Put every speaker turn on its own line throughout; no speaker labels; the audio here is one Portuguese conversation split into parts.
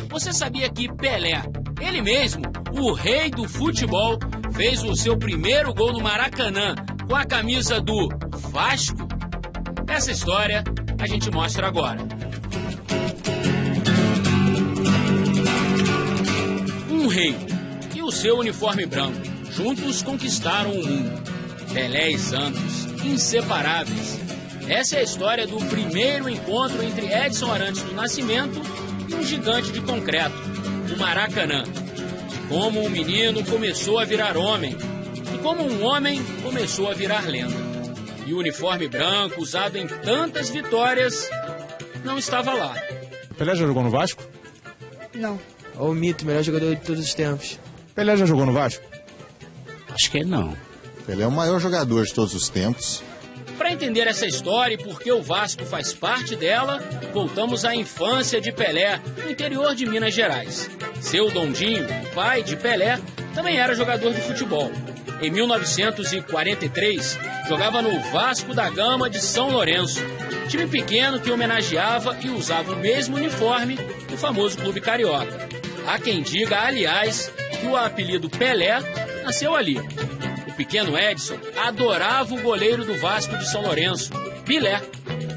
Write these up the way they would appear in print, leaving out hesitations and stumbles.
Você sabia que Pelé, ele mesmo, o rei do futebol, fez o seu primeiro gol no Maracanã com a camisa do Vasco? Essa história a gente mostra agora. Um rei e o seu uniforme branco juntos conquistaram o mundo. Pelé e Santos, inseparáveis. Essa é a história do primeiro encontro entre Edson Arantes do Nascimento e um gigante de concreto, o Maracanã. De como um menino começou a virar homem e como um homem começou a virar lenda. E o uniforme branco, usado em tantas vitórias, não estava lá.
Pelé já jogou no Vasco?
Não. O mito, melhor jogador de todos os tempos.
Pelé já jogou no Vasco?
Acho que não.
Pelé é o maior jogador de todos os tempos.
Para entender essa história e por que o Vasco faz parte dela, voltamos à infância de Pelé, no interior de Minas Gerais. Seu Dondinho, pai de Pelé, também era jogador de futebol. Em 1943, jogava no Vasco da Gama de São Lourenço, time pequeno que homenageava e usava o mesmo uniforme do famoso clube carioca. Há quem diga, aliás, que o apelido Pelé nasceu ali. O pequeno Edson adorava o goleiro do Vasco de São Lourenço, Bilé.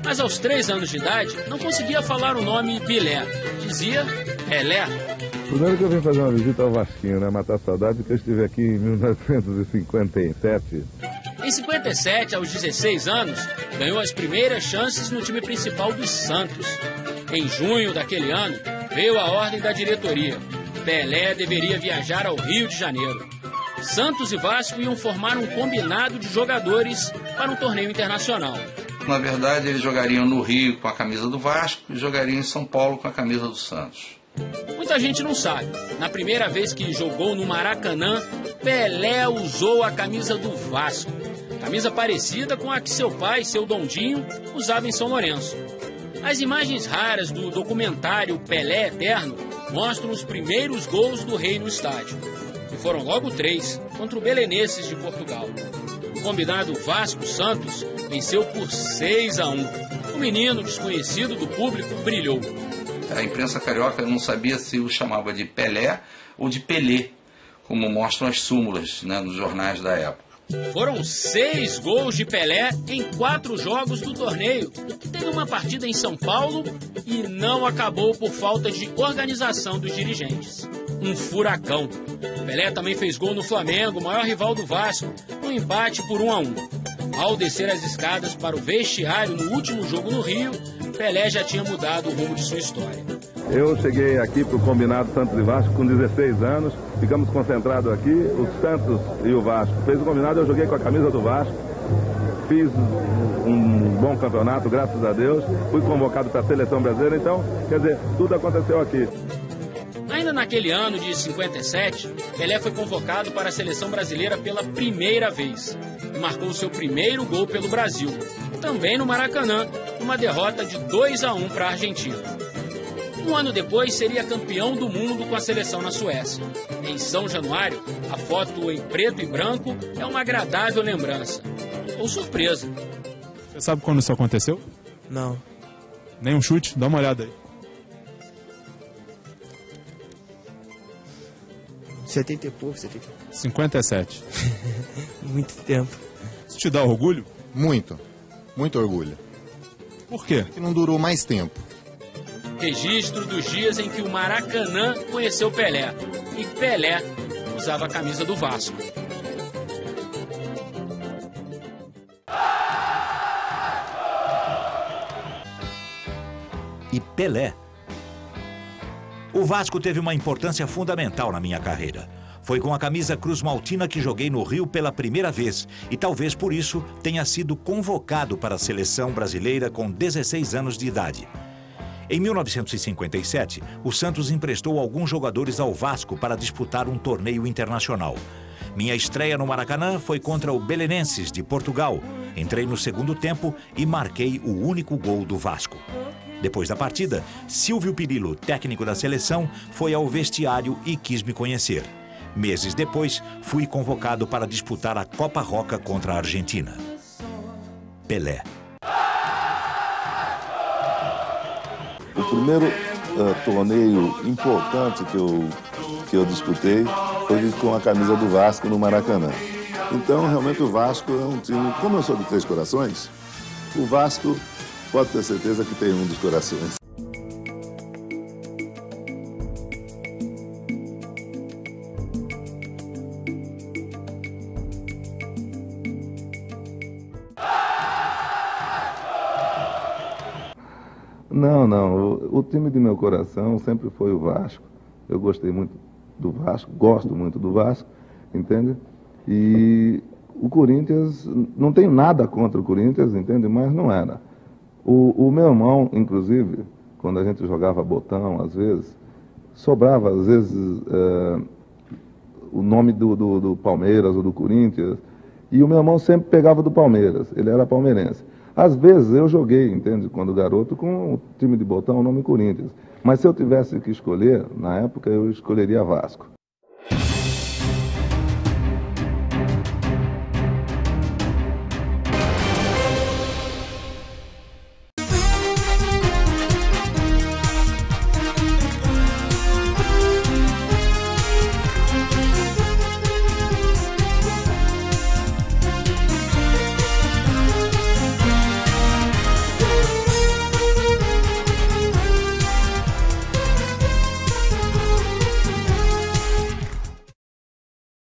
Mas aos 3 anos de idade não conseguia falar o nome Bilé. Dizia Pelé.
Primeiro que eu vim fazer uma visita ao Vasquinho, né? Matar a saudade, que eu estive aqui em 1957.
Em 57, aos 16 anos, ganhou as primeiras chances no time principal do Santos. Em junho daquele ano, veio a ordem da diretoria. Pelé deveria viajar ao Rio de Janeiro. Santos e Vasco iam formar um combinado de jogadores para um torneio internacional.
Na verdade, eles jogariam no Rio com a camisa do Vasco e jogariam em São Paulo com a camisa do Santos.
Muita gente não sabe. Na primeira vez que jogou no Maracanã, Pelé usou a camisa do Vasco. Camisa parecida com a que seu pai, seu Dondinho, usava em São Lourenço. As imagens raras do documentário Pelé Eterno mostram os primeiros gols do rei no estádio. E foram logo 3, contra o Belenenses de Portugal. O combinado Vasco-Santos venceu por 6-1. O menino desconhecido do público brilhou.
A imprensa carioca não sabia se o chamava de Pelé ou de Pelé, como mostram as súmulas, né, nos jornais da época.
Foram 6 gols de Pelé em 4 jogos do torneio. Teve uma partida em São Paulo e não acabou por falta de organização dos dirigentes. Um furacão. Pelé também fez gol no Flamengo, maior rival do Vasco, no empate por 1-1. Ao descer as escadas para o vestiário no último jogo no Rio, Pelé já tinha mudado o rumo de sua história.
Eu cheguei aqui para o combinado Santos e Vasco com 16 anos, ficamos concentrados aqui, o Santos e o Vasco. Fez o combinado, eu joguei com a camisa do Vasco, fiz um bom campeonato, graças a Deus, fui convocado para a seleção brasileira, então, quer dizer, tudo aconteceu aqui.
Ainda naquele ano de 57, Pelé foi convocado para a seleção brasileira pela primeira vez e marcou seu primeiro gol pelo Brasil, também no Maracanã, numa derrota de 2-1 para a Argentina. Um ano depois, seria campeão do mundo com a seleção na Suécia. Em São Januário, a foto em preto e branco é uma agradável lembrança. Ou surpresa.
Você sabe quando isso aconteceu?
Não.
Nem um chute? Dá uma olhada aí.
70 e pouco, 70.
57.
Muito tempo.
Isso te dá orgulho?
Muito. Muito orgulho.
Por quê?
Porque não durou mais tempo.
Registro dos dias em que o Maracanã conheceu Pelé. E Pelé usava a camisa do Vasco.
E Pelé. O Vasco teve uma importância fundamental na minha carreira. Foi com a camisa Cruz Maltina que joguei no Rio pela primeira vez e talvez por isso tenha sido convocado para a seleção brasileira com 16 anos de idade. Em 1957, o Santos emprestou alguns jogadores ao Vasco para disputar um torneio internacional. Minha estreia no Maracanã foi contra o Belenenses de Portugal. Entrei no segundo tempo e marquei o único gol do Vasco. Depois da partida, Silvio Pirillo, técnico da seleção, foi ao vestiário e quis me conhecer. Meses depois, fui convocado para disputar a Copa Roca contra a Argentina. Pelé.
O primeiro torneio importante que eu disputei foi com a camisa do Vasco no Maracanã. Então, realmente, o Vasco é um time... Como eu sou de Três Corações, o Vasco pode ter certeza que tem um dos corações. Não. O time de meu coração sempre foi o Vasco. Eu gostei muito do Vasco, gosto muito do Vasco, entende? E o Corinthians, não tenho nada contra o Corinthians, entende? Mas não era. O meu irmão, inclusive, quando a gente jogava botão, às vezes, sobrava, às vezes, o nome do Palmeiras ou do Corinthians, e o meu irmão sempre pegava do Palmeiras, ele era palmeirense. Às vezes eu joguei, entende, quando garoto, com o time de botão, o nome Corinthians. Mas se eu tivesse que escolher, na época eu escolheria Vasco.